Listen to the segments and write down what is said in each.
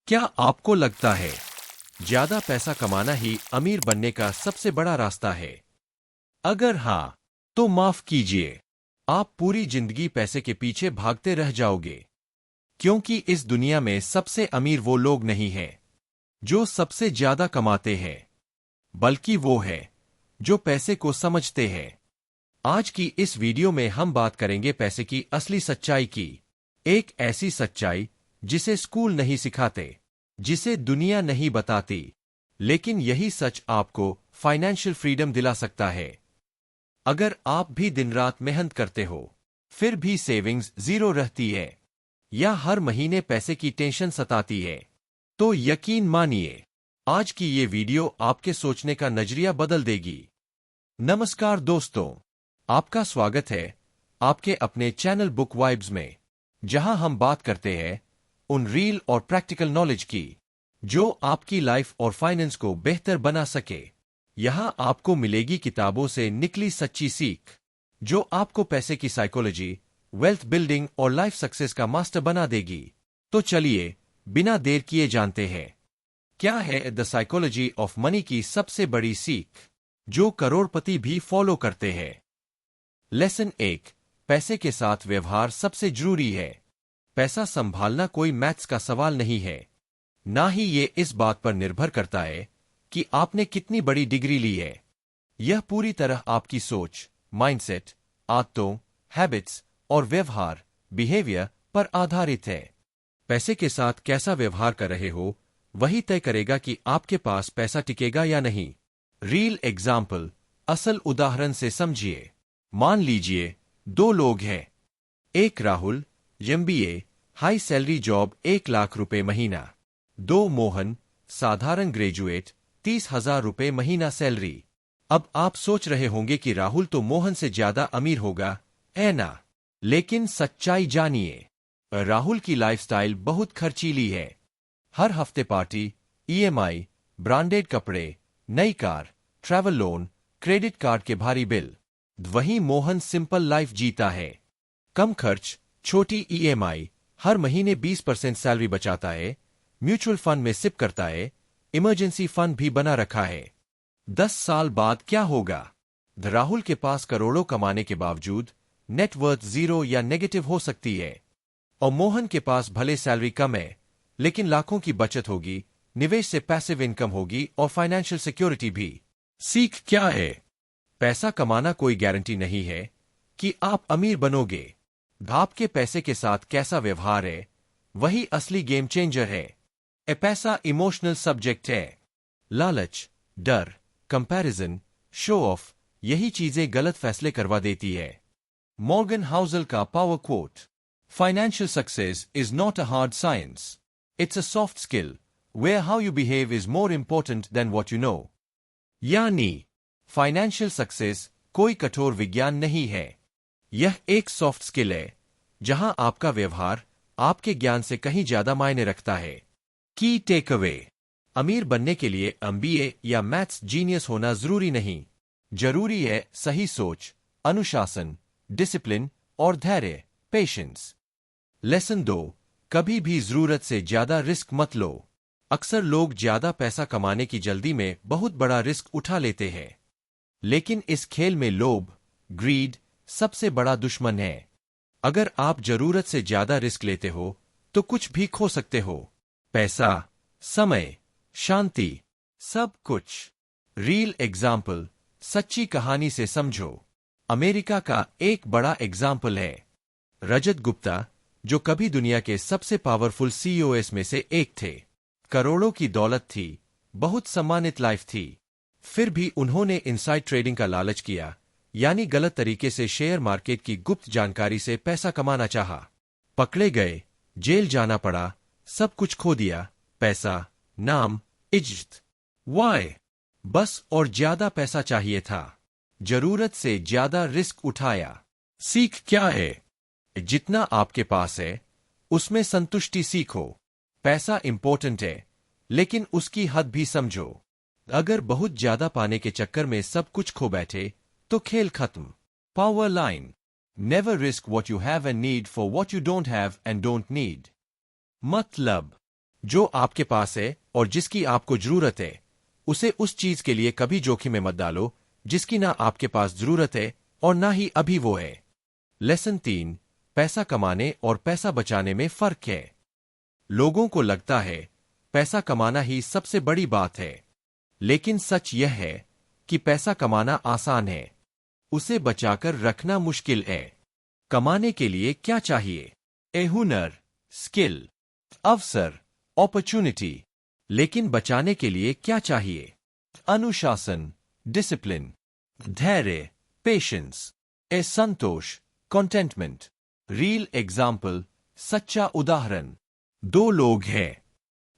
क्या आपको लगता है ज्यादा पैसा कमाना ही अमीर बनने का सबसे बड़ा रास्ता है? अगर हाँ, तो माफ कीजिए, आप पूरी जिंदगी पैसे के पीछे भागते रह जाओगे। क्योंकि इस दुनिया में सबसे अमीर वो लोग नहीं हैं जो सबसे ज्यादा कमाते हैं, बल्कि वो है जो पैसे को समझते हैं। आज की इस वीडियो में हम बात करेंगे पैसे की असली सच्चाई की। एक ऐसी सच्चाई जिसे स्कूल नहीं सिखाते, जिसे दुनिया नहीं बताती, लेकिन यही सच आपको फाइनेंशियल फ्रीडम दिला सकता है। अगर आप भी दिन रात मेहनत करते हो, फिर भी सेविंग्स जीरो रहती है, या हर महीने पैसे की टेंशन सताती है, तो यकीन मानिए, आज की ये वीडियो आपके सोचने का नजरिया बदल देगी। नमस्कार दोस्तों, आपका स्वागत है आपके अपने चैनल बुक वाइब्स में, जहां हम बात करते हैं उन रियल और प्रैक्टिकल नॉलेज की जो आपकी लाइफ और फाइनेंस को बेहतर बना सके। यहां आपको मिलेगी किताबों से निकली सच्ची सीख, जो आपको पैसे की साइकोलॉजी, वेल्थ बिल्डिंग और लाइफ सक्सेस का मास्टर बना देगी। तो चलिए, बिना देर किए जानते हैं, क्या है द साइकोलॉजी ऑफ मनी की सबसे बड़ी सीख, जो करोड़पति भी फॉलो करते हैं। लेसन 1, पैसे के साथ व्यवहार सबसे जरूरी है। पैसा संभालना कोई मैथ्स का सवाल नहीं है, ना ही ये इस बात पर निर्भर करता है कि आपने कितनी बड़ी डिग्री ली है। यह पूरी तरह आपकी सोच, माइंडसेट, आदतों, हैबिट्स और व्यवहार, बिहेवियर पर आधारित है। पैसे के साथ कैसा व्यवहार कर रहे हो, वही तय करेगा कि आपके पास पैसा टिकेगा या नहीं। रियल एग्जाम्पल, असल उदाहरण से समझिए। मान लीजिए 2 लोग हैं। एक Rahul, MBA, high salary job, 1 lakh रुपए महीना। 2 मोहन, साधारण ग्रेजुएट, 30,000 रुपए महीना सैलरी। अब आप सोच रहे होंगे कि राहुल तो मोहन से ज्यादा अमीर होगा, है ना? लेकिन सच्चाई जानिए, राहुल की लाइफस्टाइल बहुत खर्चीली है। हर हफ्ते पार्टी, ईएमआई, ब्रांडेड कपड़े, नई car, travel loan, credit card के भारी बिल। वहीं मोहन सिंपल लाइफ जीता है, कम खर्च, छोटी ईएमआई, हर महीने 20% सैलरी बचाता है, म्यूचुअल फंड में सिप करता है, इमरजेंसी फंड भी बना रखा है। 10 साल बाद क्या होगा? राहुल के पास करोड़ों कमाने के बावजूद नेटवर्थ जीरो या नेगेटिव हो सकती है, और मोहन के पास भले सैलरी कम है, लेकिन लाखों की बचत होगी, निवेश से पैसिव इनकम होगी और फाइनेंशियल सिक्योरिटी भी। सीख क्या है? पैसा कमाना कोई गारंटी नहीं है कि आप अमीर बनोगे। आपके पैसे के साथ कैसा व्यवहार है, वही असली गेम चेंजर है। पैसा इमोशनल सब्जेक्ट है। लालच, डर, कंपैरिजन, शो ऑफ, यही चीजें गलत फैसले करवा देती है। मॉर्गन हाउसल का power quote, financial success is not a hard science, it's a soft skill where how you behave is more important than what you know. यानी फाइनेंशियल सक्सेस कोई कठोर विज्ञान नहीं है, यह एक सॉफ्ट स्किल है, जहां आपका व्यवहार आपके ज्ञान से कहीं ज्यादा मायने रखता है। की टेक अवे, अमीर बनने के लिए एमबीए या मैथ्स जीनियस होना जरूरी नहीं। जरूरी है सही सोच, अनुशासन, डिसिप्लिन और धैर्य, पेशेंस। लेसन 2, कभी भी जरूरत से ज्यादा रिस्क मत लो। अक्सर लोग ज्यादा पैसा कमाने की जल्दी में बहुत बड़ा रिस्क उठा लेते हैं, लेकिन इस खेल में लोभ, ग्रीड सबसे बड़ा दुश्मन है। अगर आप जरूरत से ज्यादा रिस्क लेते हो, तो कुछ भी खो सकते हो। पैसा, समय, शांति, सब कुछ। रियल एग्जाम्पल, सच्ची कहानी से समझो। अमेरिका का एक बड़ा एग्जाम्पल है। रजत गुप्ता, जो कभी दुनिया के सबसे पावरफुल सीईओएस में से एक थे। करोड़ों की दौलत थी, बहुत सम्मानित लाइफ थी। फिर भी उन्होंने इनसाइड ट्रेडिंग का लालच किया, यानी गलत तरीके से शेयर मार्केट की गुप्त जानकारी से पैसा कमाना चाहा। पकड़े गए, जेल जाना पड़ा, सब कुछ खो दिया, पैसा, नाम, इज्जत। वाई? बस और ज्यादा पैसा चाहिए था, जरूरत से ज्यादा रिस्क उठाया। सीख क्या है? जितना आपके पास है, उसमें संतुष्टि सीखो। पैसा इंपॉर्टेंट है, लेकिन उसकी हद भी समझो। अगर बहुत ज्यादा पाने के चक्कर में सब कुछ खो बैठे, तो खेल खत्म। Power line, never risk what you have and need for what you don't have and don't need. मतलब, जो आपके पास है और जिसकी आपको जरूरत है, उसे उस चीज के लिए कभी जोखिम में मत डालो जिसकी ना आपके पास जरूरत है और ना ही अभी वो है। लेसन 3, पैसा कमाने और पैसा बचाने में फर्क है। लोगों को लगता है पैसा कमाना ही सबसे बड़ी बात है, लेकिन सच यह है कि पैसा कमाना आसान है, उसे बचाकर रखना मुश्किल है। कमाने के लिए क्या चाहिए? हुनर, स्किल, अवसर, अपॉर्चुनिटी। लेकिन बचाने के लिए क्या चाहिए? अनुशासन, डिसिप्लिन, धैर्य, पेशेंस, संतोष, कंटेंटमेंट। रियल एग्जाम्पल, सच्चा उदाहरण। 2 लोग हैं,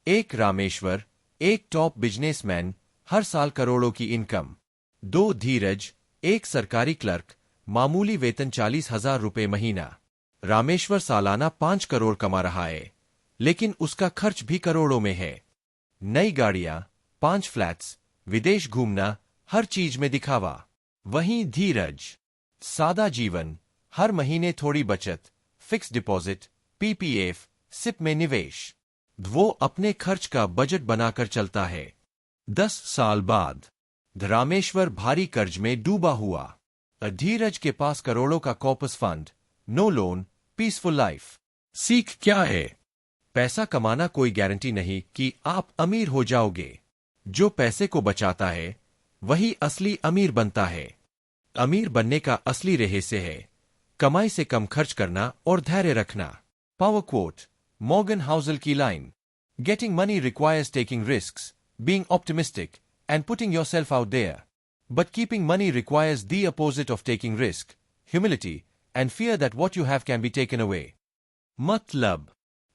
एक रामेश्वर, एक टॉप बिजनेसमैन, हर साल करोड़ों की इनकम। 2 धीरज, एक सरकारी क्लर्क, मामूली वेतन 40,000 रुपए महीना। रामेश्वर सालाना 5 करोड़ कमा रहा है, लेकिन उसका खर्च भी करोड़ों में है। नई गाड़ियां, 5 फ्लैट्स, विदेश घूमना, हर चीज में दिखावा। वहीं धीरज, सादा जीवन, हर महीने थोड़ी बचत, फिक्स डिपॉजिट, पीपीएफ, सिप में निवेश। वो अपने खर्च का बजट बनाकर चलता है। 10 साल बाद रामेश्वर भारी कर्ज में डूबा हुआ। धीरज के पास करोड़ों का corpus fund, no loan, peaceful life. सीख क्या है? पैसा कमाना कोई गारंटी नहीं कि आप अमीर हो जाओगे। जो पैसे को बचाता है वही असली अमीर बनता है। अमीर बनने का असली रहस्य है कमाई से कम खर्च करना और धैर्य रखना। पावर क्वोट, मॉर्गन हाउसल की line. Getting money requires taking risks, being optimistic and putting yourself out there, but keeping money requires the opposite of taking risk, humility and fear that what you have can be taken away. मतलब,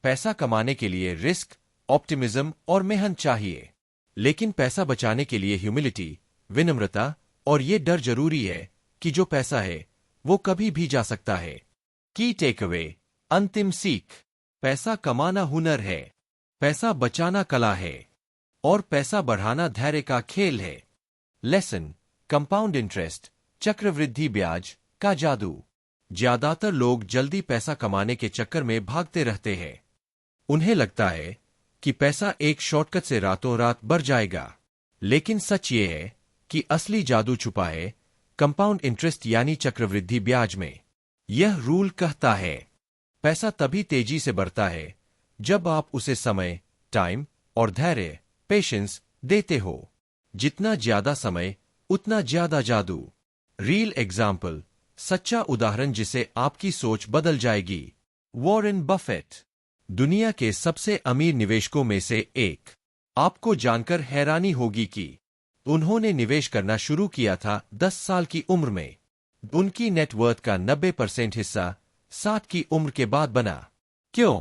पैसा कमाने के लिए risk, optimism और मेहनत चाहिए, लेकिन पैसा बचाने के लिए ह्यूमिलिटी, विनम्रता और ये डर जरूरी है कि जो पैसा है वो कभी भी जा सकता है। की टेक अवे, अंतिम सीख, पैसा कमाना हुनर है, पैसा बचाना कला है और पैसा बढ़ाना धैर्य का खेल है। लेसन, कंपाउंड इंटरेस्ट, चक्रवृद्धि ब्याज का जादू। ज्यादातर लोग जल्दी पैसा कमाने के चक्कर में भागते रहते हैं। उन्हें लगता है कि पैसा एक शॉर्टकट से रातों रात बढ़ जाएगा, लेकिन सच ये है कि असली जादू छुपा है कंपाउंड इंटरेस्ट यानी चक्रवृद्धि ब्याज में। यह रूल कहता है पैसा तभी तेजी से बढ़ता है जब आप उसे समय, टाइम और धैर्य, पेशेंस देते हो। जितना ज्यादा समय उतना ज्यादा जादू। रियल एग्जाम्पल, सच्चा उदाहरण जिसे आपकी सोच बदल जाएगी। वॉरेन बफेट, दुनिया के सबसे अमीर निवेशकों में से एक। आपको जानकर हैरानी होगी कि उन्होंने निवेश करना शुरू किया था 10 साल की उम्र में। उनकी नेटवर्थ का 90% हिस्सा 60 की उम्र के बाद बना। क्यों?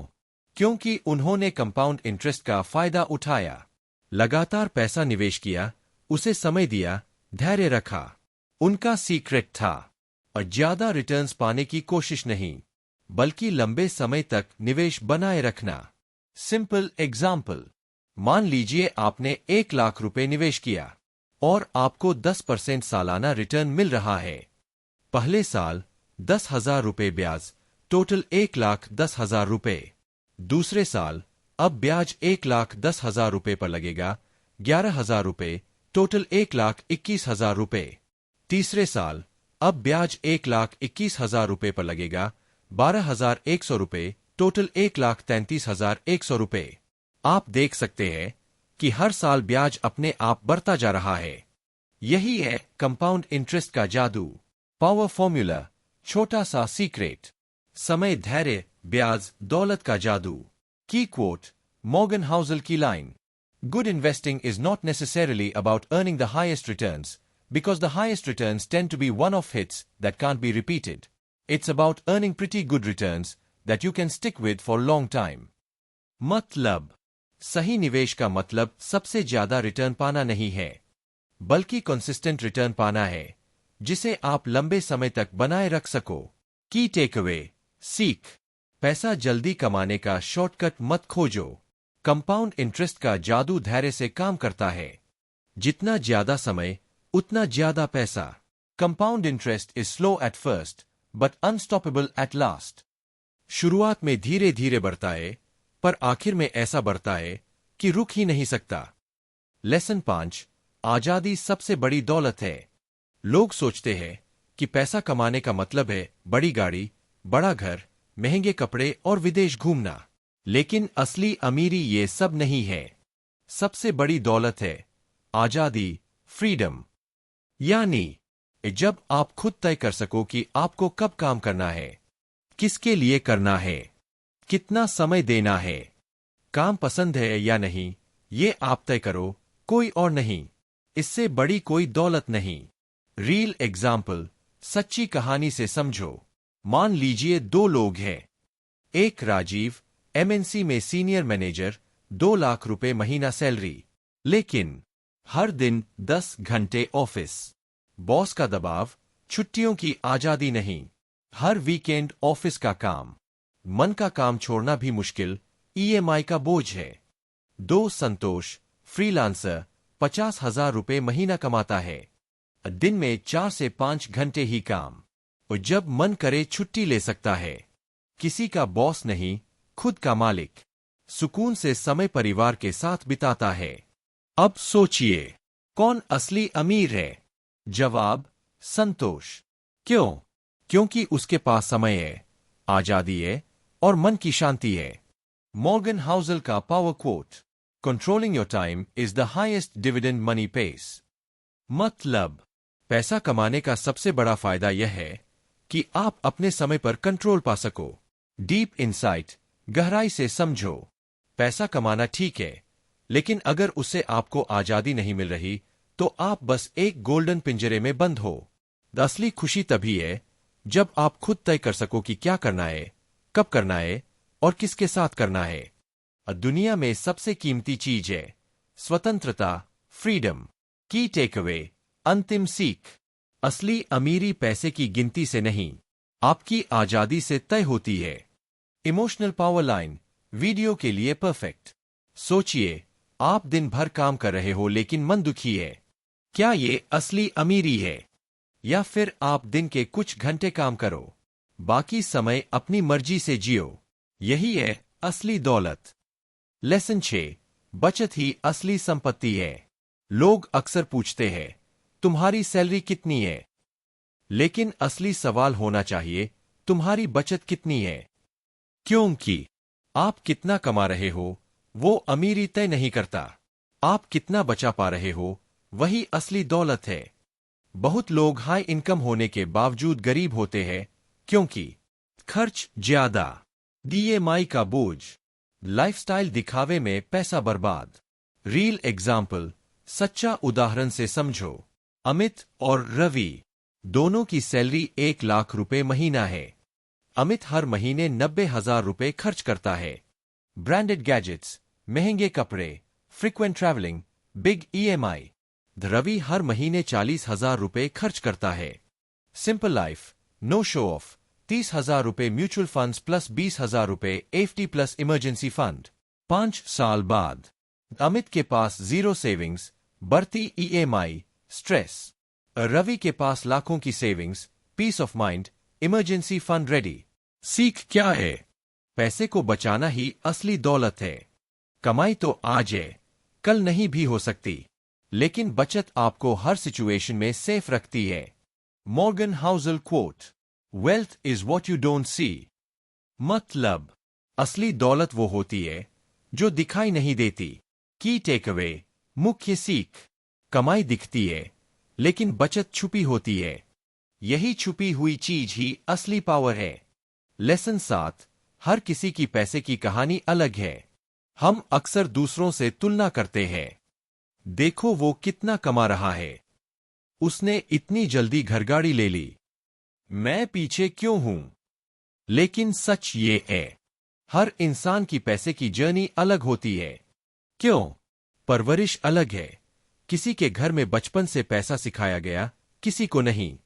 क्योंकि उन्होंने कंपाउंड इंटरेस्ट का फायदा उठाया, लगातार पैसा निवेश किया, उसे समय दिया, धैर्य रखा। उनका सीक्रेट था और ज्यादा रिटर्न्स पाने की कोशिश नहीं, बल्कि लंबे समय तक निवेश बनाए रखना। सिंपल एग्जाम्पल, मान लीजिए आपने 1 लाख रुपए निवेश किया और आपको 10% सालाना रिटर्न मिल रहा है। पहले साल 10,000 रुपए ब्याज, टोटल 1,10,000 रुपए। दूसरे साल अब ब्याज 1,10,000 रुपए पर लगेगा, 11,000 रुपए, टोटल 1,21,000 रुपए। तीसरे साल अब ब्याज 1,21,000 रुपए पर लगेगा, 12,100 रुपए, टोटल 1,33,100 रुपए। आप देख सकते हैं कि हर साल ब्याज अपने आप बढ़ता जा रहा है। यही है कंपाउंड इंटरेस्ट का जादू। पावर फॉर्मूला, छोटा सा सीक्रेट, समय, धैर्य, ब्याज, दौलत का जादू। की क्वोट, मॉर्गन हाउसल की line. Good investing is not necessarily about earning the highest returns, because the highest returns tend to be one-off hits that can't be repeated. It's about earning pretty good returns that you can stick with for a long time. मतलब, सही निवेश का मतलब सबसे ज्यादा return पाना नहीं है, बल्कि कंसिस्टेंट रिटर्न पाना है जिसे आप लंबे समय तक बनाए रख सको। की टेक अवे, सीख, पैसा जल्दी कमाने का शॉर्टकट मत खोजो। कंपाउंड इंटरेस्ट का जादू धैर्य से काम करता है। जितना ज्यादा समय उतना ज्यादा पैसा। Compound interest is slow at first but unstoppable at last. शुरुआत में धीरे धीरे बढ़ता है, पर आखिर में ऐसा बढ़ता है कि रुक ही नहीं सकता। लेसन 5। आजादी सबसे बड़ी दौलत है। लोग सोचते हैं कि पैसा कमाने का मतलब है बड़ी गाड़ी, बड़ा घर, महंगे कपड़े और विदेश घूमना। लेकिन असली अमीरी ये सब नहीं है। सबसे बड़ी दौलत है आजादी, फ्रीडम। यानी जब आप खुद तय कर सको कि आपको कब काम करना है, किसके लिए करना है, कितना समय देना है, काम पसंद है या नहीं, ये आप तय करो, कोई और नहीं। इससे बड़ी कोई दौलत नहीं। रियल एग्जाम्पल, सच्ची कहानी से समझो। मान लीजिए दो लोग हैं। एक राजीव, एमएनसी में सीनियर मैनेजर, 2 लाख रुपए महीना सैलरी। लेकिन हर दिन 10 घंटे ऑफिस, बॉस का दबाव, छुट्टियों की आजादी नहीं, हर वीकेंड ऑफिस का काम, मन का काम छोड़ना भी मुश्किल, ईएमआई का बोझ है। 2 संतोष, फ्रीलांसर, 50,000 रुपए महीना कमाता है, दिन में 4 से 5 घंटे ही काम, और जब मन करे छुट्टी ले सकता है। किसी का बॉस नहीं, खुद का मालिक, सुकून से समय परिवार के साथ बिताता है। अब सोचिए, कौन असली अमीर है? जवाब, संतोष। क्यों? क्योंकि उसके पास समय है, आजादी है और मन की शांति है। मॉर्गन हाउसल का power quote, controlling your time is the highest dividend money pays. मतलब, पैसा कमाने का सबसे बड़ा फायदा यह है कि आप अपने समय पर कंट्रोल पा सको। डीप इंसाइट, गहराई से समझो। पैसा कमाना ठीक है, लेकिन अगर उससे आपको आजादी नहीं मिल रही तो आप बस एक गोल्डन पिंजरे में बंद हो। असली खुशी तभी है जब आप खुद तय कर सको कि क्या करना है, कब करना है और किसके साथ करना है। दुनिया में सबसे कीमती चीज है स्वतंत्रता, फ्रीडम। की टेकअवे, अंतिम सीख, असली अमीरी पैसे की गिनती से नहीं, आपकी आजादी से तय होती है। इमोशनल पावर लाइन, वीडियो के लिए परफेक्ट। सोचिए, आप दिन भर काम कर रहे हो लेकिन मन दुखी है। क्या ये असली अमीरी है? या फिर आप दिन के कुछ घंटे काम करो, बाकी समय अपनी मर्जी से जियो। यही है असली दौलत। लेसन 6। बचत ही असली संपत्ति है। लोग अक्सर पूछते हैं, तुम्हारी सैलरी कितनी है? लेकिन असली सवाल होना चाहिए, तुम्हारी बचत कितनी है? क्योंकि आप कितना कमा रहे हो वो अमीरी तय नहीं करता, आप कितना बचा पा रहे हो वही असली दौलत है। बहुत लोग हाई इनकम होने के बावजूद गरीब होते हैं क्योंकि खर्च ज्यादा, ईएमआई का बोझ, लाइफस्टाइल दिखावे में पैसा बर्बाद। रियल एग्जाम्पल, सच्चा उदाहरण से समझो। अमित और रवि दोनों की सैलरी 1 लाख रुपए महीना है। अमित हर महीने 90,000 रुपए खर्च करता है। ब्रांडेड गैजेट्स, महंगे कपड़े, frequent travelling, big EMI. Ravi हर महीने 40,000 रुपए खर्च करता है। Simple life, no show off, 30,000 रुपए म्यूचुअल फंड्स प्लस 20,000 रुपए एफडी प्लस इमरजेंसी फंड। 5 साल बाद अमित के पास 0 सेविंग्स, बढ़ती ईएमआई, स्ट्रेस। रवि के पास लाखों की savings, peace of mind, emergency fund ready. सीख क्या है? पैसे को बचाना ही असली दौलत है। कमाई तो आज है, कल नहीं भी हो सकती, लेकिन बचत आपको हर सिचुएशन में सेफ रखती है। Morgan Housel quote, wealth is what you don't see. मतलब, असली दौलत वो होती है जो दिखाई नहीं देती। की टेकअवे, मुख्य सीख, कमाई दिखती है लेकिन बचत छुपी होती है। यही छुपी हुई चीज ही असली पावर है। लेसन 7। हर किसी की पैसे की कहानी अलग है। हम अक्सर दूसरों से तुलना करते हैं। देखो वो कितना कमा रहा है, उसने इतनी जल्दी घरगाड़ी ले ली, मैं पीछे क्यों हूं? लेकिन सच ये है, हर इंसान की पैसे की जर्नी अलग होती है। क्यों? परवरिश अलग है। किसी के घर में बचपन से पैसा सिखाया गया, किसी को नहीं।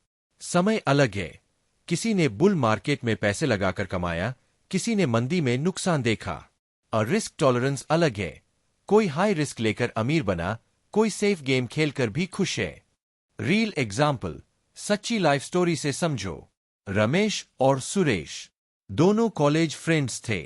समय अलग है, किसी ने बुल मार्केट में पैसे लगाकर कमाया, किसी ने मंदी में नुकसान देखा। और रिस्क टॉलरेंस अलग है, कोई हाई रिस्क लेकर अमीर बना, कोई सेफ गेम खेलकर भी खुश है। रियल एग्जाम्पल, सच्ची लाइफ स्टोरी से समझो। रमेश और सुरेश दोनों कॉलेज फ्रेंड्स थे।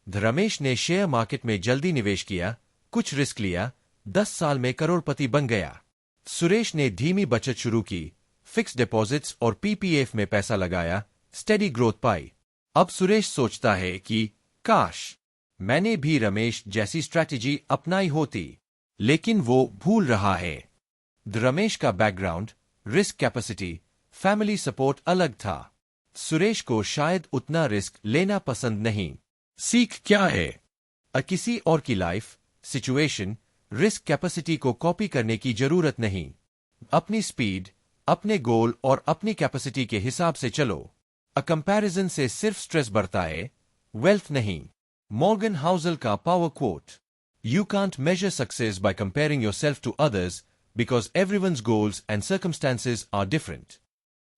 रमेश ने शेयर मार्केट में जल्दी निवेश किया, कुछ रिस्क लिया, 10 साल में करोड़पति बन गया। सुरेश ने धीमी बचत शुरू की, फिक्स डिपॉजिट्स और पीपीएफ में पैसा लगाया, स्टेडी ग्रोथ पाई। अब सुरेश सोचता है कि काश मैंने भी रमेश जैसी स्ट्रैटेजी अपनाई होती, लेकिन वो भूल रहा है। रमेश का background, risk capacity, family support अलग था। सुरेश को शायद उतना रिस्क लेना पसंद नहीं। सीख क्या है? किसी और की लाइफ, सिचुएशन, रिस्क कैपेसिटी को कॉपी करने की जरूरत नहीं। अपनी स्पीड, अपने गोल और अपनी कैपेसिटी के हिसाब से चलो। कंपैरिजन से सिर्फ स्ट्रेस बढ़ता है, वेल्थ नहीं। मॉर्गन हाउसल का power quote, you can't measure success by comparing yourself to others because everyone's goals and circumstances are different.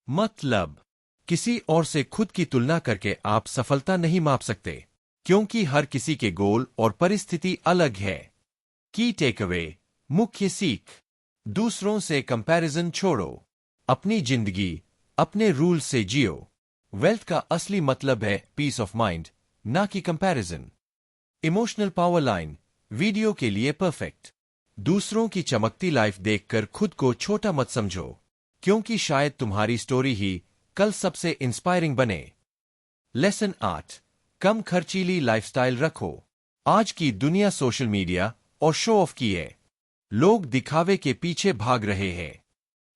मतलब, किसी और से खुद की तुलना करके आप सफलता नहीं माप सकते, क्योंकि हर किसी के गोल और परिस्थिति अलग है। की टेकअवे, मुख्य सीख, दूसरों से कंपैरिजन छोड़ो, अपनी जिंदगी अपने रूल से जियो। वेल्थ का असली मतलब है पीस ऑफ माइंड, ना कि comparison. Emotional power line, video के लिए परफेक्ट। दूसरों की चमकती लाइफ देखकर खुद को छोटा मत समझो, क्योंकि शायद तुम्हारी स्टोरी ही कल सबसे इंस्पायरिंग बने। लेसन 8, कम खर्चीली लाइफस्टाइल रखो। आज की दुनिया सोशल मीडिया और शो ऑफ की है। लोग दिखावे के पीछे भाग रहे हैं।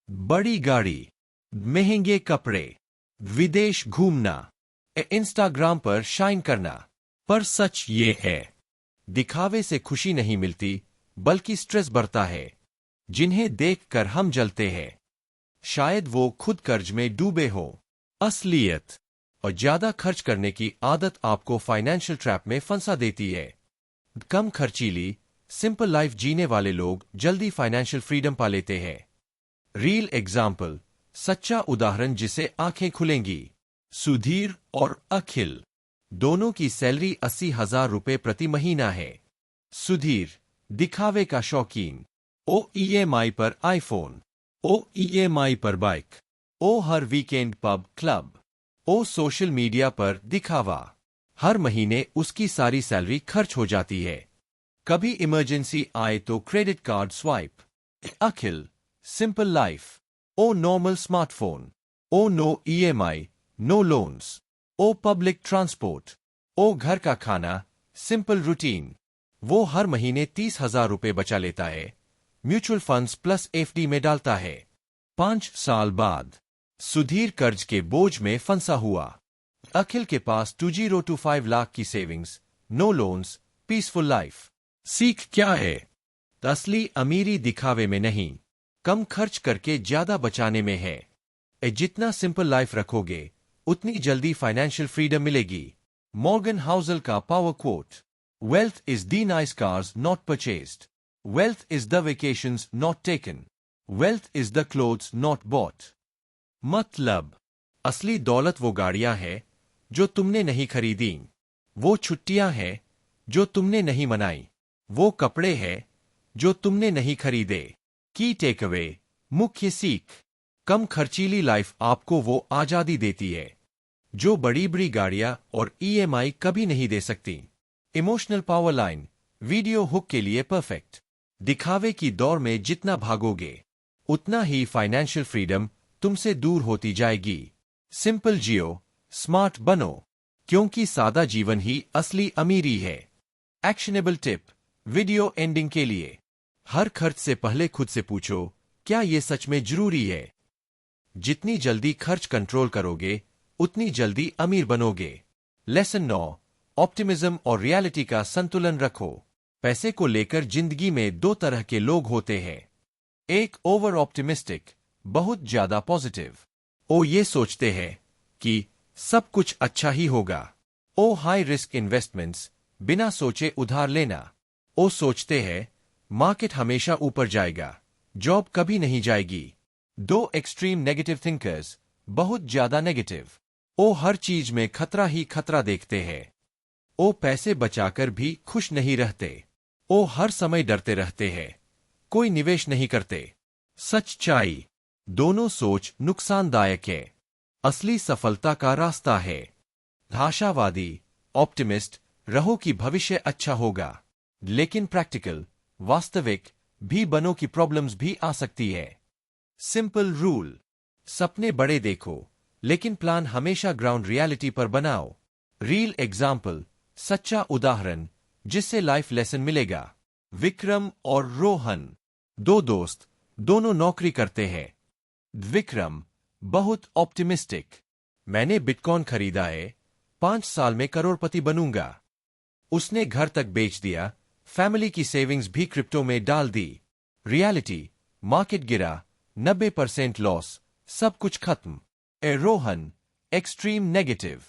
बड़ी गाड़ी, महंगे कपड़े, विदेश घूमना, इंस्टाग्राम पर शाइन करना। पर सच ये है, दिखावे से खुशी नहीं मिलती, बल्कि स्ट्रेस बढ़ता है। जिन्हें देखकर हम जलते हैं, शायद वो खुद कर्ज में डूबे हो। असलियत और ज्यादा खर्च करने की आदत आपको फाइनेंशियल ट्रैप में फंसा देती है। कम खर्चीली, सिंपल लाइफ जीने वाले लोग जल्दी फाइनेंशियल फ्रीडम पा लेते हैं। रियल एग्जाम्पल, सच्चा उदाहरण जिसे आंखें खुलेंगी। सुधीर और अखिल दोनों की सैलरी 80,000 रुपए प्रति महीना है। सुधीर दिखावे का शौकीन, ओ ईएमआई पर आईफोन, ओ ईएमआई पर बाइक, ओ हर वीकेंड पब क्लब, ओ सोशल मीडिया पर दिखावा। हर महीने उसकी सारी सैलरी खर्च हो जाती है। कभी इमरजेंसी आए तो credit card swipe. Akhil simple life, ओ नॉर्मल स्मार्टफोन, ओ नो ईएमआई, नो लोन्स, ओ पब्लिक ट्रांसपोर्ट, ओ घर का खाना, सिंपल रूटीन। वो हर महीने 30,000 रुपए बचा लेता है, म्यूचुअल फंड्स प्लस एफडी में डालता है। 5 साल बाद सुधीर कर्ज के बोझ में फंसा हुआ। अखिल के पास 2025 लाख की savings, no loans, peaceful life. सीख क्या है? असली अमीरी दिखावे में नहीं, कम खर्च करके ज्यादा बचाने में है। जितना सिंपल लाइफ रखोगे, उतनी जल्दी फाइनेंशियल फ्रीडम मिलेगी। मॉर्गन हाउसल का power quote, wealth is the nice cars not purchased, wealth is the vacations not taken, wealth is the clothes not bought. मतलब, असली दौलत वो गाड़ियां हैं जो तुमने नहीं खरीदी, वो छुट्टियां हैं जो तुमने नहीं मनाई, वो कपड़े हैं जो तुमने नहीं खरीदे। की टेकअवे, मुख्य सीख, कम खर्चीली लाइफ आपको वो आजादी देती है जो बड़ी बड़ी गाड़ियां और ईएमआई कभी नहीं दे सकती। Emotional power line, video hook के लिए परफेक्ट। दिखावे की दौड़ में जितना भागोगे, उतना ही फाइनेंशियल फ्रीडम तुमसे दूर होती जाएगी। सिंपल जियो, स्मार्ट बनो, क्योंकि सादा जीवन ही असली अमीरी है। एक्शनेबल टिप, वीडियो एंडिंग के लिए, हर खर्च से पहले खुद से पूछो, क्या ये सच में जरूरी है? जितनी जल्दी खर्च कंट्रोल करोगे, उतनी जल्दी अमीर बनोगे। लेसन 9, ऑप्टिमिज्म और रियलिटी का संतुलन रखो। पैसे को लेकर जिंदगी में 2 तरह के लोग होते हैं। एक ओवर ऑप्टिमिस्टिक, बहुत ज्यादा पॉजिटिव, वो ये सोचते हैं कि सब कुछ अच्छा ही होगा। ओ हाई रिस्क इन्वेस्टमेंट्स, बिना सोचे उधार लेना। ओ सोचते हैं मार्केट हमेशा ऊपर जाएगा, जॉब कभी नहीं जाएगी। 2 एक्सट्रीम नेगेटिव थिंकर्स, बहुत ज्यादा नेगेटिव, ओ हर चीज में खतरा ही खतरा देखते हैं। ओ पैसे बचाकर भी खुश नहीं रहते, ओ हर समय डरते रहते हैं, कोई निवेश नहीं करते। सच्चाई, दोनों सोच नुकसानदायक है। असली सफलता का रास्ता है आशावादी, ऑप्टिमिस्ट, रहो कि भविष्य अच्छा होगा, लेकिन प्रैक्टिकल, वास्तविक भी बनो कि प्रॉब्लम्स भी आ सकती है। सिंपल रूल, सपने बड़े देखो, लेकिन प्लान हमेशा ग्राउंड रियलिटी पर बनाओ। रियल एग्जाम्पल, सच्चा उदाहरण जिससे लाइफ लेसन मिलेगा। विक्रम और रोहन, दो दोस्त, दोनों नौकरी करते हैं। विक्रम, बहुत ऑप्टिमिस्टिक, मैंने बिटकॉइन खरीदा है, 5 साल में करोड़पति बनूंगा। उसने घर तक बेच दिया, फैमिली की सेविंग्स भी क्रिप्टो में डाल दी। रियलिटी, मार्केट गिरा, 90% लॉस, सब कुछ खत्म। रोहन, एक्सट्रीम नेगेटिव,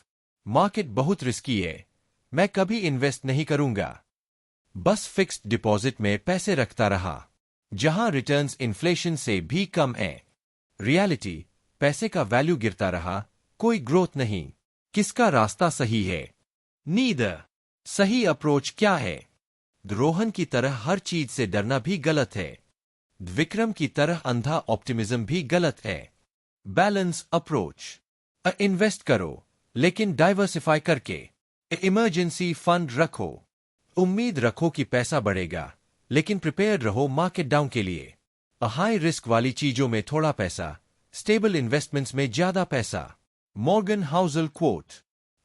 मार्केट बहुत रिस्की है, मैं कभी इन्वेस्ट नहीं करूंगा। बस फिक्स्ड डिपॉजिट में पैसे रखता रहा, जहां रिटर्न्स इन्फ्लेशन से भी कम है। रियलिटी, पैसे का वैल्यू गिरता रहा, कोई ग्रोथ नहीं। किसका रास्ता सही है? नीदर। सही अप्रोच क्या है? रोहन की तरह हर चीज से डरना भी गलत है। विक्रम की तरह अंधा ऑप्टिमिज्म भी गलत है। बैलेंस अप्रोच, इन्वेस्ट करो, लेकिन डाइवर्सिफाई करके। इमरजेंसी फंड रखो, उम्मीद रखो कि पैसा बढ़ेगा, लेकिन प्रिपेयर्ड रहो मार्केट डाउन के लिए। हाई रिस्क वाली चीजों में थोड़ा पैसा, स्टेबल इन्वेस्टमेंट्स में ज्यादा पैसा। Morgan Housel quote,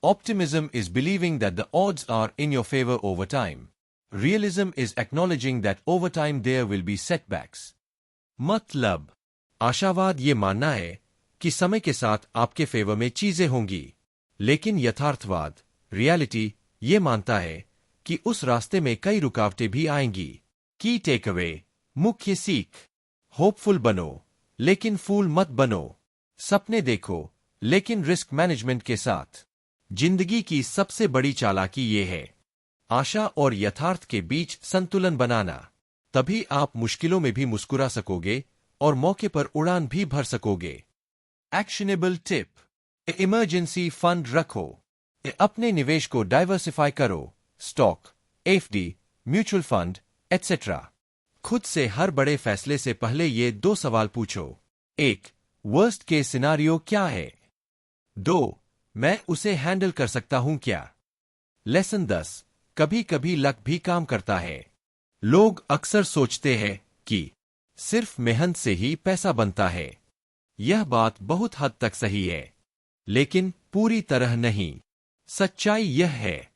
optimism is believing that the odds are in your favour over time. Realism is acknowledging that over time there will be setbacks. मतलब, आशावाद ये मानना है कि समय के साथ आपके फेवर में चीजें होंगी, लेकिन यथार्थवाद, रियलिटी, ये मानता है कि उस रास्ते में कई रुकावटें भी आएंगी। की टेक अवे, मुख्य सीख, होपफुल बनो, लेकिन फूल मत बनो। सपने देखो, लेकिन रिस्क मैनेजमेंट के साथ। जिंदगी की सबसे बड़ी चालाकी ये है, आशा और यथार्थ के बीच संतुलन बनाना। तभी आप मुश्किलों में भी मुस्कुरा सकोगे और मौके पर उड़ान भी भर सकोगे। एक्शनेबल टिप, इमरजेंसी फंड रखो, अपने निवेश को डाइवर्सिफाई करो, stock, FD, mutual fund, etcetera. खुद से हर बड़े फैसले से पहले ये 2 सवाल पूछो। 1, वर्स्ट केस सिनारियो क्या है? 2, मैं उसे हैंडल कर सकता हूं क्या? लेसन 10, कभी कभी लक भी काम करता है। लोग अक्सर सोचते हैं कि सिर्फ मेहनत से ही पैसा बनता है। यह बात बहुत हद तक सही है, लेकिन पूरी तरह नहीं। सच्चाई यह है,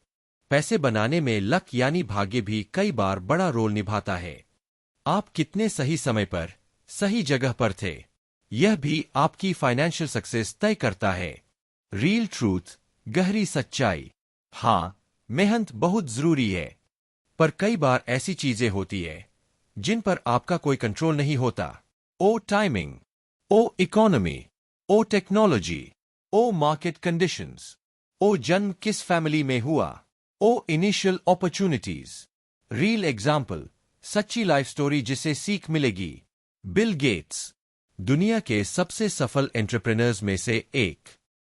पैसे बनाने में लक यानी भाग्य भी कई बार बड़ा रोल निभाता है। आप कितने सही समय पर, सही जगह पर थे, यह भी आपकी फाइनेंशियल सक्सेस तय करता है। रियल ट्रूथ, गहरी सच्चाई। हाँ, मेहनत बहुत जरूरी है, पर कई बार ऐसी चीजें होती है जिन पर आपका कोई कंट्रोल नहीं होता। ओ टाइमिंग, ओ इकोनॉमी, ओ टेक्नोलॉजी, ओ मार्केट कंडीशंस, ओ जन्म किस फैमिली में हुआ, ओ इनिशियल अपॉर्चुनिटीज। रियल एग्जाम्पल, सच्ची लाइफ स्टोरी जिसे सीख मिलेगी। बिल गेट्स, दुनिया के सबसे सफल एंटरप्रेन्योर्स में से एक।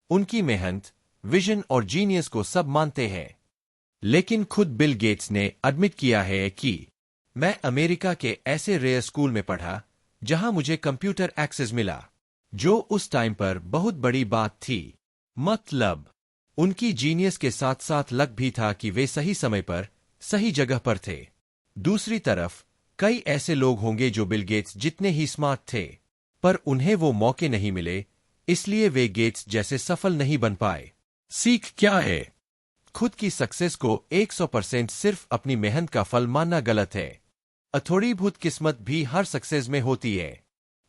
उनकी मेहनत, विजन और जीनियस को सब मानते हैं, लेकिन खुद बिल गेट्स ने एडमिट किया है कि मैं अमेरिका के ऐसे रेयर स्कूल में पढ़ा जहां मुझे कंप्यूटर एक्सेस मिला, जो उस टाइम पर बहुत बड़ी बात थी। मतलब, उनकी जीनियस के साथ साथ लक भी था कि वे सही समय पर, सही जगह पर थे। दूसरी तरफ, कई ऐसे लोग होंगे जो बिल गेट्स जितने ही स्मार्ट थे, पर उन्हें वो मौके नहीं मिले, इसलिए वे गेट्स जैसे सफल नहीं बन पाए। सीख क्या है? खुद की सक्सेस को 100% सिर्फ अपनी मेहनत का फल मानना गलत है। अथोड़ीभूत किस्मत भी हर सक्सेस में होती है।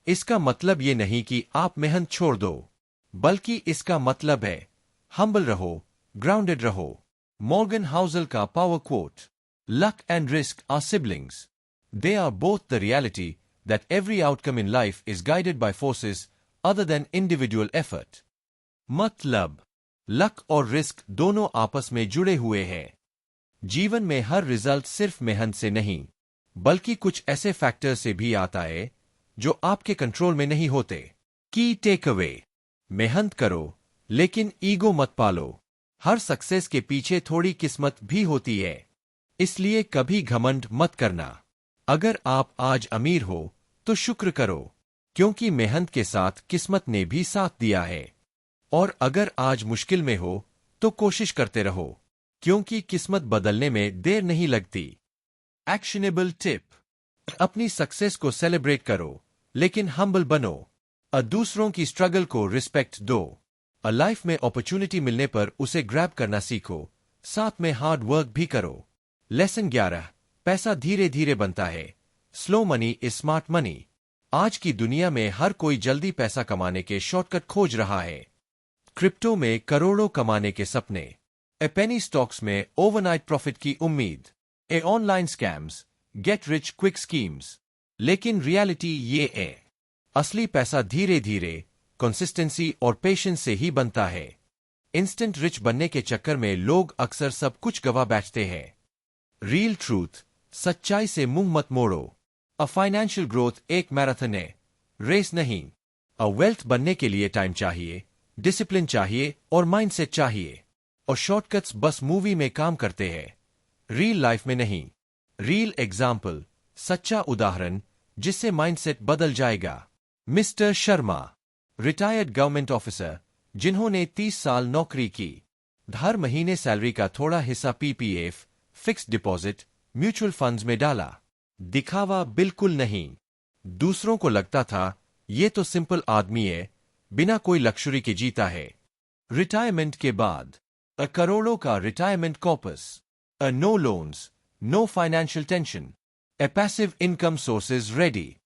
इसका मतलब ये नहीं कि आप मेहनत छोड़ दो, बल्कि इसका मतलब है हम्बल रहो, ग्राउंडेड रहो। मॉर्गन हाउसल का power quote, luck and risk are siblings, they are both the reality that every outcome in life is guided by forces other than individual effort. मतलब, लक और रिस्क दोनों आपस में जुड़े हुए हैं। जीवन में हर रिजल्ट सिर्फ मेहनत से नहीं, बल्कि कुछ ऐसे फैक्टर से भी आता है जो आपके कंट्रोल में नहीं होते। की टेक अवे, मेहनत करो, लेकिन ईगो मत पालो। हर सक्सेस के पीछे थोड़ी किस्मत भी होती है, इसलिए कभी घमंड मत करना। अगर आप आज अमीर हो तो शुक्र करो, क्योंकि मेहनत के साथ किस्मत ने भी साथ दिया है। और अगर आज मुश्किल में हो तो कोशिश करते रहो, क्योंकि किस्मत बदलने में देर नहीं लगती। Actionable tip. अपनी सक्सेस को सेलिब्रेट करो, लेकिन हम्बल बनो। दूसरों की स्ट्रगल को रिस्पेक्ट दो। लाइफ में अपॉर्चुनिटी मिलने पर उसे ग्रैब करना सीखो, साथ में हार्ड वर्क भी करो। लेसन 11। पैसा धीरे धीरे बनता है। Slow money is smart money. आज की दुनिया में हर कोई जल्दी पैसा कमाने के शॉर्टकट खोज रहा है। क्रिप्टो में करोड़ों कमाने के सपने, पेनी स्टॉक्स में ओवरनाइट प्रॉफिट की उम्मीद, online scams, get rich quick schemes. लेकिन रियलिटी ये है, असली पैसा धीरे धीरे, कंसिस्टेंसी और पेशेंस से ही बनता है। इंस्टेंट रिच बनने के चक्कर में लोग अक्सर सब कुछ गवा बैठते हैं। Real truth. सच्चाई से मुंह मत मोड़ो। फाइनेंशियल ग्रोथ एक मैराथन है, रेस नहीं। वेल्थ बनने के लिए टाइम चाहिए, डिसिप्लिन चाहिए और माइंडसेट चाहिए। और शॉर्टकट्स बस मूवी में काम करते हैं, रियल लाइफ में नहीं। रियल एग्जाम्पल, सच्चा उदाहरण जिससे माइंडसेट बदल जाएगा। Mister Sharma, retired government officer, जिन्होंने 30 साल नौकरी की। हर महीने सैलरी का थोड़ा हिस्सा PPF, fixed deposit, mutual funds में डाला। दिखावा बिल्कुल नहीं। दूसरों को लगता था ये तो सिंपल आदमी है, बिना कोई लक्ष्यूरी के जीता है। रिटायरमेंट के बाद करोड़ों का retirement corpus, no loans, no financial tension, passive income sources ready.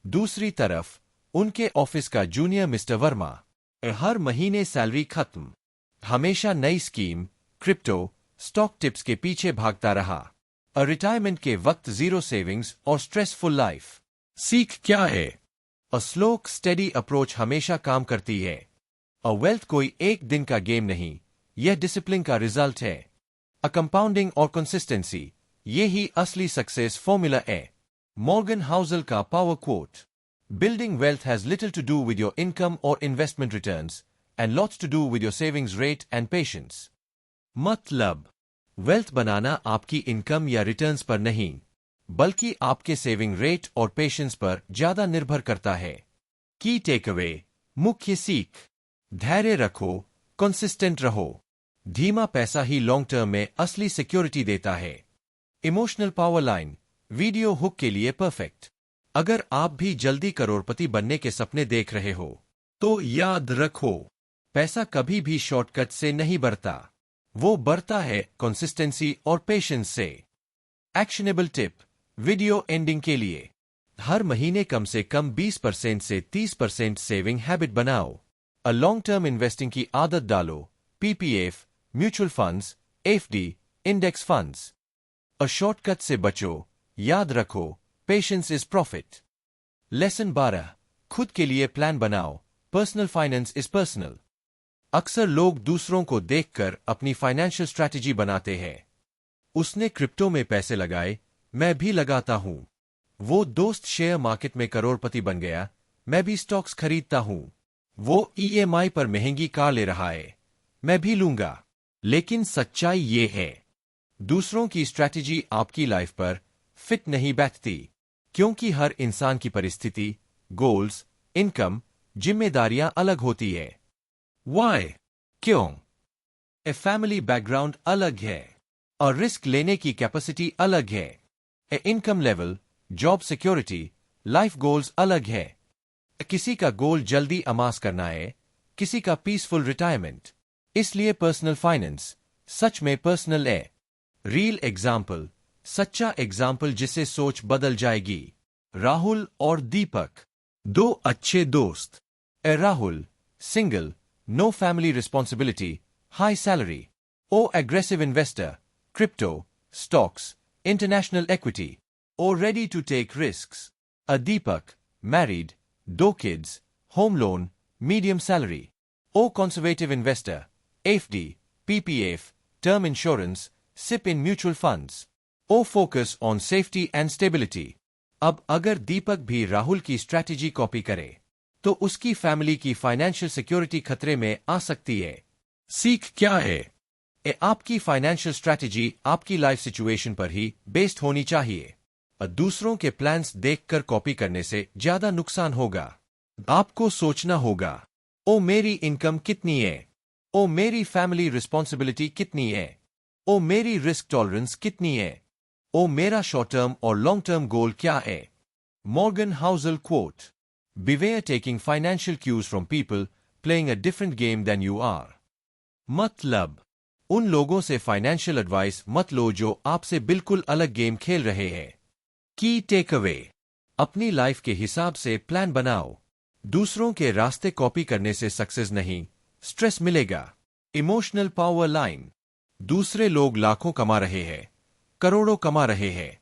दूसरी तरफ उनके ऑफिस का जूनियर मिस्टर वर्मा, हर महीने सैलरी खत्म, हमेशा नई स्कीम, क्रिप्टो, स्टॉक टिप्स के पीछे भागता रहा। रिटायरमेंट के वक्त जीरो सेविंग्स और स्ट्रेसफुल लाइफ। सीख क्या है? स्लो स्टेडी अप्रोच हमेशा काम करती है। वेल्थ कोई एक दिन का गेम नहीं, यह डिसिप्लिन का रिजल्ट है। कंपाउंडिंग और कंसिस्टेंसी, ये ही असली सक्सेस फॉर्मूला है। मॉर्गन हाउसल का power quote, building wealth has little to do with your income और investment returns and lots to do with your savings rate and patience. मतलब, वेल्थ बनाना आपकी इनकम या रिटर्न्स पर नहीं, बल्कि आपके सेविंग रेट और पेशेंस पर ज्यादा निर्भर करता है। की टेकअवे, मुख्य सीख, धैर्य रखो, कंसिस्टेंट रहो। धीमा पैसा ही लॉन्ग टर्म में असली सिक्योरिटी देता है। Emotional power line, video hook के लिए परफेक्ट। अगर आप भी जल्दी करोड़पति बनने के सपने देख रहे हो, तो याद रखो, पैसा कभी भी शॉर्टकट से नहीं बढ़ता, वो बढ़ता है कंसिस्टेंसी और पेशेंस से। एक्शनेबल टिप, वीडियो एंडिंग के लिए, हर महीने कम से कम 20% से 30% सेविंग हैबिट बनाओ। लॉन्ग टर्म इन्वेस्टिंग की आदत डालो, PPF, mutual funds, FD, index funds. Shortcut से बचो, याद रखो, पेशेंस इज प्रॉफिट। लेसन 12, खुद के लिए प्लान बनाओ, पर्सनल फाइनेंस इज पर्सनल। अक्सर लोग दूसरों को देखकर अपनी फाइनेंशियल स्ट्रैटेजी बनाते हैं। उसने क्रिप्टो में पैसे लगाए, मैं भी लगाता हूं। वो दोस्त शेयर मार्केट में करोड़पति बन गया, मैं भी स्टॉक्स खरीदता हूं। वो ईएमआई पर महंगी कार ले रहा है, मैं भी लूंगा। लेकिन सच्चाई ये है, दूसरों की स्ट्रैटेजी आपकी लाइफ पर फिट नहीं बैठती, क्योंकि हर इंसान की परिस्थिति, गोल्स, इनकम, जिम्मेदारियां अलग होती है। Why? क्यों? फैमिली बैकग्राउंड अलग है, और रिस्क लेने की कैपेसिटी अलग है। Income level, job security, life goals अलग है। किसी का गोल जल्दी अमास करना है, किसी का पीसफुल रिटायरमेंट। इसलिए पर्सनल फाइनेंस सच में पर्सनल है। रियल एग्जाम्पल, सच्चा एग्जाम्पल जिससे सोच बदल जाएगी। राहुल और दीपक, दो अच्छे दोस्त। Rahul, single, no family responsibility, high salary. Or aggressive investor, crypto, stocks, international equity. Or ready to take risks. Deepak, married, 2 kids, home loan, medium salary. Or conservative investor, AFD, PPF, term insurance, SIP in mutual funds. Or focus on safety and stability. अब अगर दीपक भी राहुल की strategy copy करे, तो उसकी family की financial security खतरे में आ सकती है। सीख क्या है? आपकी फाइनेंशियल स्ट्रैटेजी आपकी लाइफ सिचुएशन पर ही बेस्ड होनी चाहिए। दूसरों के प्लान्स देखकर कॉपी करने से ज्यादा नुकसान होगा। आपको सोचना होगा, ओ मेरी इनकम कितनी है, ओ मेरी फैमिली रिस्पॉन्सिबिलिटी कितनी है, ओ मेरी रिस्क टॉलरेंस कितनी है? ओ मेरा शॉर्ट टर्म और लॉन्ग टर्म गोल क्या है? Morgan Housel quote. Beware taking financial cues from people playing a different game than you are. मतलब, उन लोगों से फाइनेंशियल एडवाइस मत लो जो आपसे बिल्कुल अलग गेम खेल रहे हैं। की टेक अवे, अपनी लाइफ के हिसाब से प्लान बनाओ। दूसरों के रास्ते कॉपी करने से सक्सेस नहीं, स्ट्रेस मिलेगा। इमोशनल पावर लाइन, दूसरे लोग लाखों कमा रहे हैं, करोड़ों कमा रहे हैं।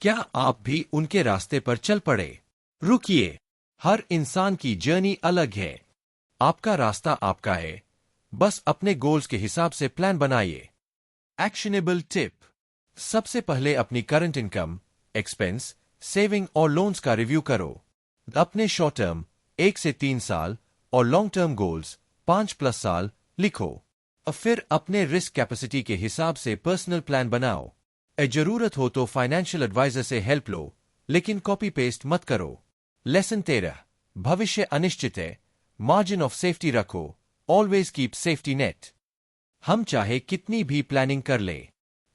क्या आप भी उनके रास्ते पर चल पड़े? रुकिए, हर इंसान की जर्नी अलग है। आपका रास्ता आपका है, बस अपने गोल्स के हिसाब से प्लान बनाइए। एक्शनेबल टिप, सबसे पहले अपनी करंट इनकम, एक्सपेंस, सेविंग और लोन्स का रिव्यू करो। अपने शॉर्ट टर्म 1 से 3 साल और लॉन्ग टर्म गोल्स 5+ साल लिखो। और फिर अपने रिस्क कैपेसिटी के हिसाब से पर्सनल प्लान बनाओ। जरूरत हो तो फाइनेंशियल एडवाइजर से हेल्प लो, लेकिन कॉपी पेस्ट मत करो। लेसन 13, भविष्य अनिश्चित है, मार्जिन ऑफ सेफ्टी रखो, ऑलवेज कीप सेफ्टी नेट। हम चाहे कितनी भी प्लानिंग कर ले,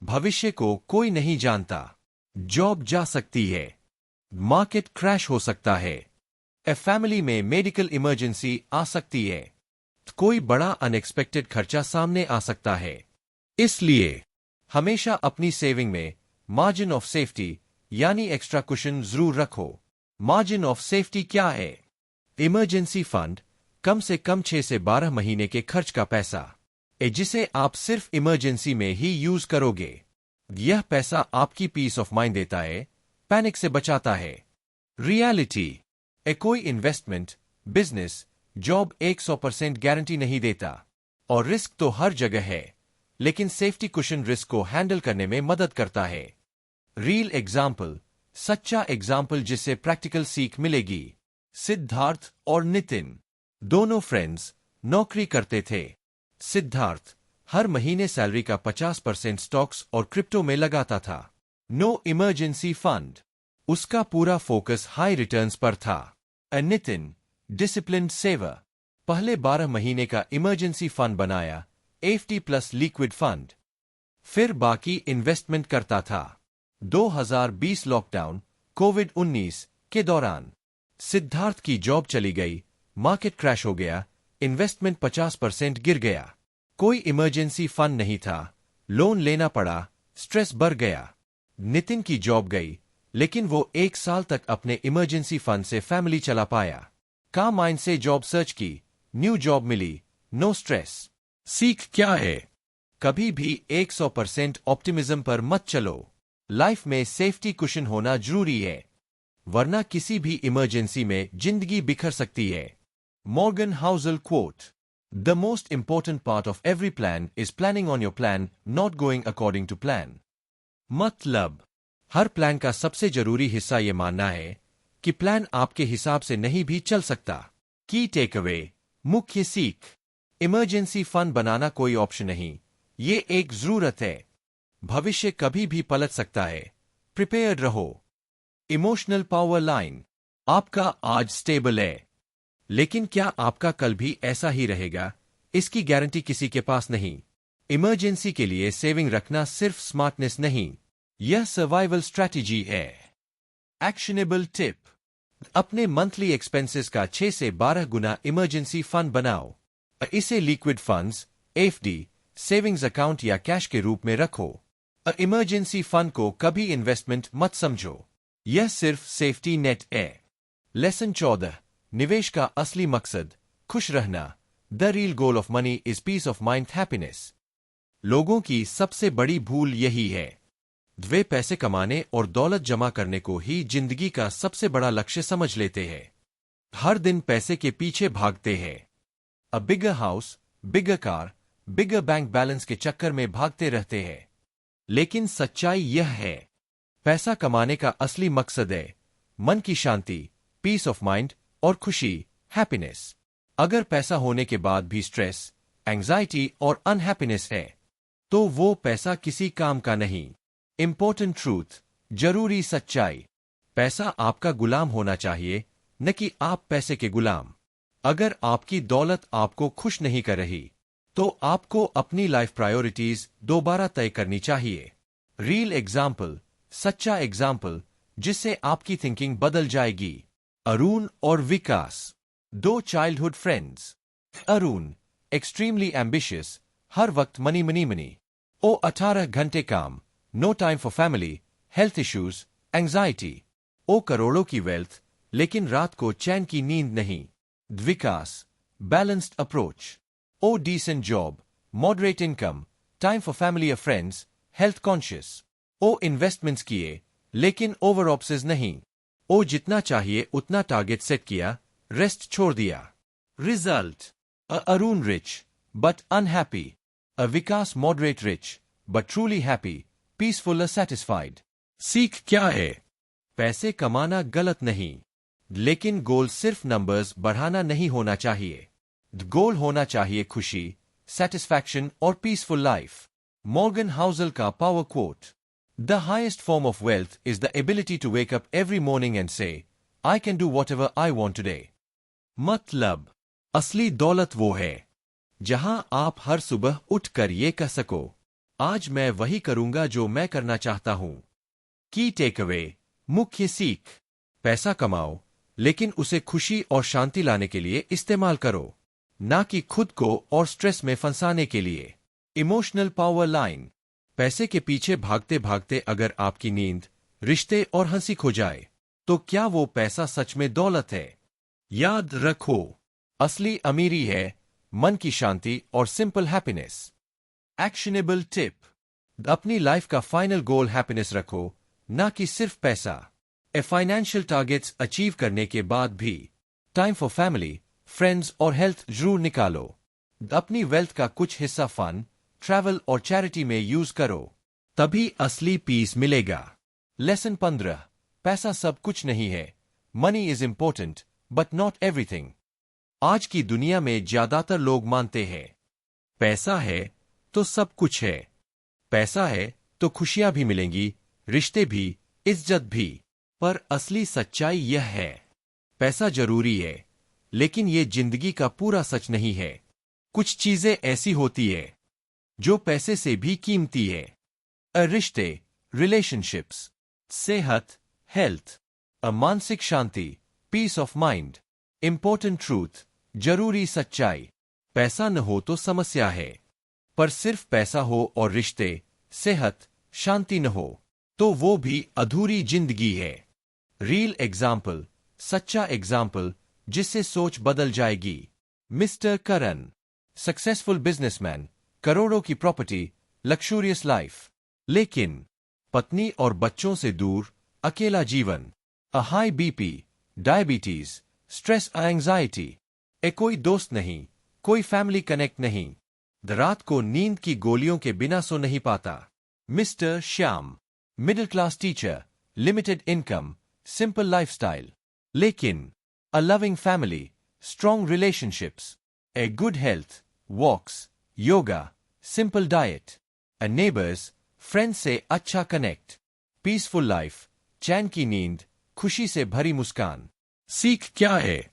भविष्य को कोई नहीं जानता। जॉब जा सकती है, मार्केट क्रैश हो सकता है, फैमिली में मेडिकल इमरजेंसी आ सकती है, कोई बड़ा अनएक्सपेक्टेड खर्चा सामने आ सकता है। इसलिए हमेशा अपनी सेविंग में मार्जिन ऑफ सेफ्टी यानी एक्स्ट्रा कुशन जरूर रखो। मार्जिन ऑफ सेफ्टी क्या है? इमरजेंसी फंड, कम से कम 6 से 12 महीने के खर्च का पैसा, जिसे आप सिर्फ इमरजेंसी में ही यूज करोगे। यह पैसा आपकी पीस ऑफ माइंड देता है, पैनिक से बचाता है। रियलिटी, कोई इन्वेस्टमेंट, बिजनेस, जॉब 100% गारंटी नहीं देता, और रिस्क तो हर जगह है, लेकिन सेफ्टी कुशन रिस्क को हैंडल करने में मदद करता है। रियल एग्जाम्पल, सच्चा एग्जाम्पल जिससे प्रैक्टिकल सीख मिलेगी। सिद्धार्थ और नितिन, दोनों फ्रेंड्स, नौकरी करते थे। सिद्धार्थ हर महीने सैलरी का 50% स्टॉक्स और क्रिप्टो में लगाता था। नो इमरजेंसी फंड, उसका पूरा फोकस हाई रिटर्न्स पर था। नितिन डिसिप्लिन्ड सेवर, पहले 12 महीने का इमरजेंसी फंड बनाया, एफडी प्लस लिक्विड फंड, फिर बाकी इन्वेस्टमेंट करता था। 2020 लॉकडाउन कोविड-19 के दौरान सिद्धार्थ की जॉब चली गई, मार्केट क्रैश हो गया, इन्वेस्टमेंट 50% गिर गया, कोई इमरजेंसी फंड नहीं था, लोन लेना पड़ा, स्ट्रेस बढ़ गया। नितिन की जॉब गई, लेकिन वो 1 साल तक अपने इमरजेंसी फंड से फैमिली चला पाया। काम माइंड से जॉब सर्च की, न्यू जॉब मिली, नो स्ट्रेस। सीख क्या है? कभी भी 100% ऑप्टिमिज्म पर मत चलो। लाइफ में सेफ्टी कुशन होना जरूरी है, वरना किसी भी इमरजेंसी में जिंदगी बिखर सकती है। Morgan Housel quote, the most important part of every plan is planning on your plan, not going according to plan. मतलब, हर प्लान का सबसे जरूरी हिस्सा यह मानना है कि प्लान आपके हिसाब से नहीं भी चल सकता। की टेक अवे, मुख्य सीख, इमरजेंसी फंड बनाना कोई ऑप्शन नहीं, ये एक जरूरत है। भविष्य कभी भी पलट सकता है, प्रिपेयर्ड रहो। इमोशनल पावर लाइन, आपका आज स्टेबल है, लेकिन क्या आपका कल भी ऐसा ही रहेगा, इसकी गारंटी किसी के पास नहीं। इमरजेंसी के लिए सेविंग रखना सिर्फ स्मार्टनेस नहीं, यह सर्वाइवल स्ट्रैटेजी है। एक्शनेबल टिप, अपने मंथली एक्सपेंसेस का 6 से 12 गुना इमरजेंसी फंड बनाओ। इसे liquid funds, FD, savings account या कैश के रूप में रखो। इमरजेंसी फंड को कभी इन्वेस्टमेंट मत समझो, यह सिर्फ सेफ्टी नेट है। लेसन 14, निवेश का असली मकसद खुश रहना। The real goal of money is peace of mind, happiness. लोगों की सबसे बड़ी भूल यही है, वे पैसे कमाने और दौलत जमा करने को ही जिंदगी का सबसे बड़ा लक्ष्य समझ लेते हैं। हर दिन पैसे के पीछे भागते हैं। अ बिगर हाउस, बिगर कार, बिगर बैंक बैलेंस के चक्कर में भागते रहते हैं। लेकिन सच्चाई यह है, पैसा कमाने का असली मकसद है मन की शांति, पीस ऑफ माइंड और खुशी, हैप्पीनेस। अगर पैसा होने के बाद भी स्ट्रेस, एंजाइटी और अनहैप्पीनेस है, तो वो पैसा किसी काम का नहीं। इंपॉर्टेंट ट्रूथ, जरूरी सच्चाई, पैसा आपका गुलाम होना चाहिए, न कि आप पैसे के गुलाम। अगर आपकी दौलत आपको खुश नहीं कर रही, तो आपको अपनी लाइफ प्रायोरिटीज दोबारा तय करनी चाहिए। रियल एग्जाम्पल, सच्चा एग्जाम्पल जिससे आपकी थिंकिंग बदल जाएगी। अरुण और विकास, दो childhood friends. Arun extremely ambitious, हर वक्त मनी मनी मनी। ओ 18 घंटे काम, no time for family, health issues, anxiety. ओ करोड़ों की वेल्थ, लेकिन रात को चैन की नींद नहीं। विकास बैलेंस्ड अप्रोच, ओ decent job, moderate income, time for family और फ्रेंड्स, हेल्थ कॉन्शियस। ओ इन्वेस्टमेंट्स किए, लेकिन ओवर ऑप्सेस नहीं। ओ जितना चाहिए उतना टारगेट सेट किया, रेस्ट छोड़ दिया। Result, Arun rich but unhappy, a Vikas moderate rich, but truly happy, peaceful or satisfied। सीख क्या है? पैसे कमाना गलत नहीं, लेकिन गोल सिर्फ नंबर्स बढ़ाना नहीं होना चाहिए। गोल होना चाहिए खुशी, सेटिस्फैक्शन और पीसफुल लाइफ। मॉर्गन हाउसल का power quote, the highest form of wealth is the ability to wake up every morning and say, I can do whatever I want today. मतलब, असली दौलत वो है जहां आप हर सुबह उठकर ये कह सको, आज मैं वही करूंगा जो मैं करना चाहता हूं। की टेक अवे, मुख्य सीख, पैसा कमाओ, लेकिन उसे खुशी और शांति लाने के लिए इस्तेमाल करो, ना कि खुद को और स्ट्रेस में फंसाने के लिए। इमोशनल पावर लाइन, पैसे के पीछे भागते भागते अगर आपकी नींद, रिश्ते और हंसी खो जाए, तो क्या वो पैसा सच में दौलत है? याद रखो, असली अमीरी है मन की शांति और सिंपल हैप्पीनेस। एक्शनेबल टिप, अपनी लाइफ का फाइनल गोल हैप्पीनेस रखो, ना कि सिर्फ पैसा। फाइनेंशियल टारगेट्स अचीव करने के बाद भी टाइम फॉर फैमिली, फ्रेंड्स और हेल्थ जरूर निकालो। अपनी वेल्थ का कुछ हिस्सा फन, ट्रैवल और चैरिटी में यूज करो, तभी असली पीस मिलेगा। लेसन 15, पैसा सब कुछ नहीं है। Money is important but not everything. आज की दुनिया में ज्यादातर लोग मानते हैं पैसा है तो सब कुछ है, पैसा है तो खुशियां भी मिलेंगी, रिश्ते भी, इज्जत भी। पर असली सच्चाई यह है, पैसा जरूरी है, लेकिन ये जिंदगी का पूरा सच नहीं है। कुछ चीजें ऐसी होती है जो पैसे से भी कीमती है। रिश्ते, रिलेशनशिप्स, सेहत, हेल्थ, मानसिक शांति, peace of mind, important truth, जरूरी सच्चाई। पैसा न हो तो समस्या है, पर सिर्फ पैसा हो और रिश्ते, सेहत, शांति न हो, तो वो भी अधूरी जिंदगी है। रियल एग्जाम्पल, सच्चा एग्जाम्पल जिससे सोच बदल जाएगी। मिस्टर करण, सक्सेसफुल बिजनेसमैन, करोड़ों की प्रॉपर्टी, लक्सूरियस लाइफ, लेकिन पत्नी और बच्चों से दूर, अकेला जीवन, a high BP, diabetes, stress, anxiety, कोई दोस्त नहीं, कोई फैमिली कनेक्ट नहीं, रात को नींद की गोलियों के बिना सो नहीं पाता। Mister Shyam, middle class teacher, limited income, simple lifestyle, लेकिन a loving family, strong relationships, a good health, walks, yoga, simple diet, a neighbours, friends से अच्छा कनेक्ट, पीसफुल लाइफ, चैन की नींद, खुशी से भरी मुस्कान। सीख क्या है?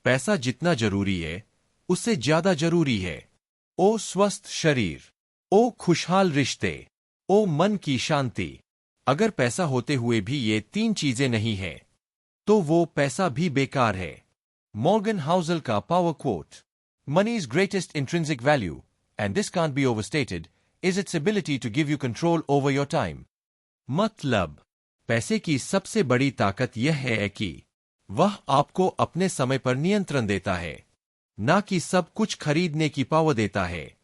पैसा जितना जरूरी है उससे ज्यादा जरूरी है ओ स्वस्थ शरीर, ओ खुशहाल रिश्ते, ओ मन की शांति। अगर पैसा होते हुए भी ये तीन चीजें नहीं है तो वो पैसा भी बेकार है। मॉर्गन हाउसल का power quote, money's greatest intrinsic value and this can't be overstated is its ability to give you control over your time. मतलब, पैसे की सबसे बड़ी ताकत यह है कि वह आपको अपने समय पर नियंत्रण देता है, ना कि सब कुछ खरीदने की पावर देता है।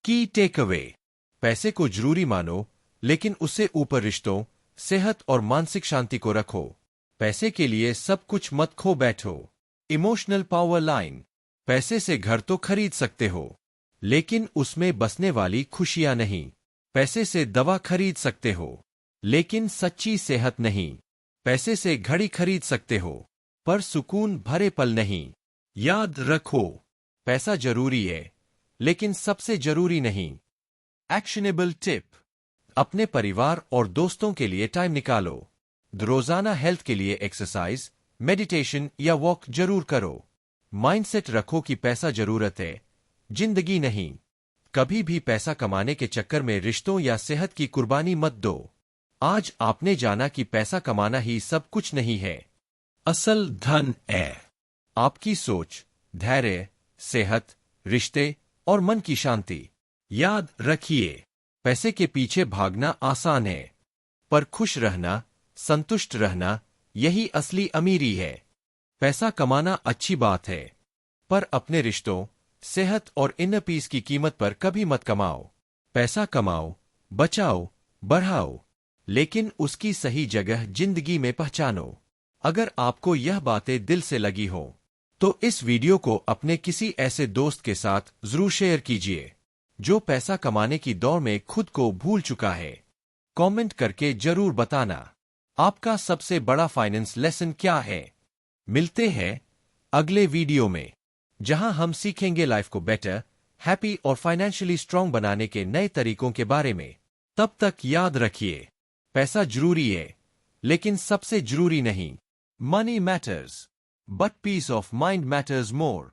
की टेक अवे, पैसे को जरूरी मानो, लेकिन उससे ऊपर रिश्तों, सेहत और मानसिक शांति को रखो। पैसे के लिए सब कुछ मत खो बैठो। इमोशनल पावर लाइन, पैसे से घर तो खरीद सकते हो, लेकिन उसमें बसने वाली खुशियां नहीं। पैसे से दवा खरीद सकते हो, लेकिन सच्ची सेहत नहीं। पैसे से घड़ी खरीद सकते हो, पर सुकून भरे पल नहीं। याद रखो, पैसा जरूरी है, लेकिन सबसे जरूरी नहीं। एक्शनेबल टिप, अपने परिवार और दोस्तों के लिए टाइम निकालो। रोजाना हेल्थ के लिए एक्सरसाइज, मेडिटेशन या वॉक जरूर करो। माइंडसेट रखो कि पैसा जरूरत है, जिंदगी नहीं। कभी भी पैसा कमाने के चक्कर में रिश्तों या सेहत की कुर्बानी मत दो। आज आपने जाना कि पैसा कमाना ही सब कुछ नहीं है। असल धन है आपकी सोच, धैर्य, सेहत, रिश्ते और मन की शांति। याद रखिए, पैसे के पीछे भागना आसान है, पर खुश रहना, संतुष्ट रहना, यही असली अमीरी है। पैसा कमाना अच्छी बात है, पर अपने रिश्तों, सेहत और इनर पीस की कीमत पर कभी मत कमाओ। पैसा कमाओ, बचाओ, बढ़ाओ, लेकिन उसकी सही जगह जिंदगी में पहचानो। अगर आपको यह बातें दिल से लगी हो, तो इस वीडियो को अपने किसी ऐसे दोस्त के साथ जरूर शेयर कीजिए, जो पैसा कमाने की दौड़ में खुद को भूल चुका है। कमेंट करके जरूर बताना, आपका सबसे बड़ा फाइनेंस लेसन क्या है। मिलते हैं अगले वीडियो में, जहां हम सीखेंगे लाइफ को बेटर, हैप्पी और फाइनेंशियली स्ट्रांग बनाने के नए तरीकों के बारे में। तब तक याद रखिए, पैसा जरूरी है, लेकिन सबसे जरूरी नहीं। Money matters, but peace of mind matters more.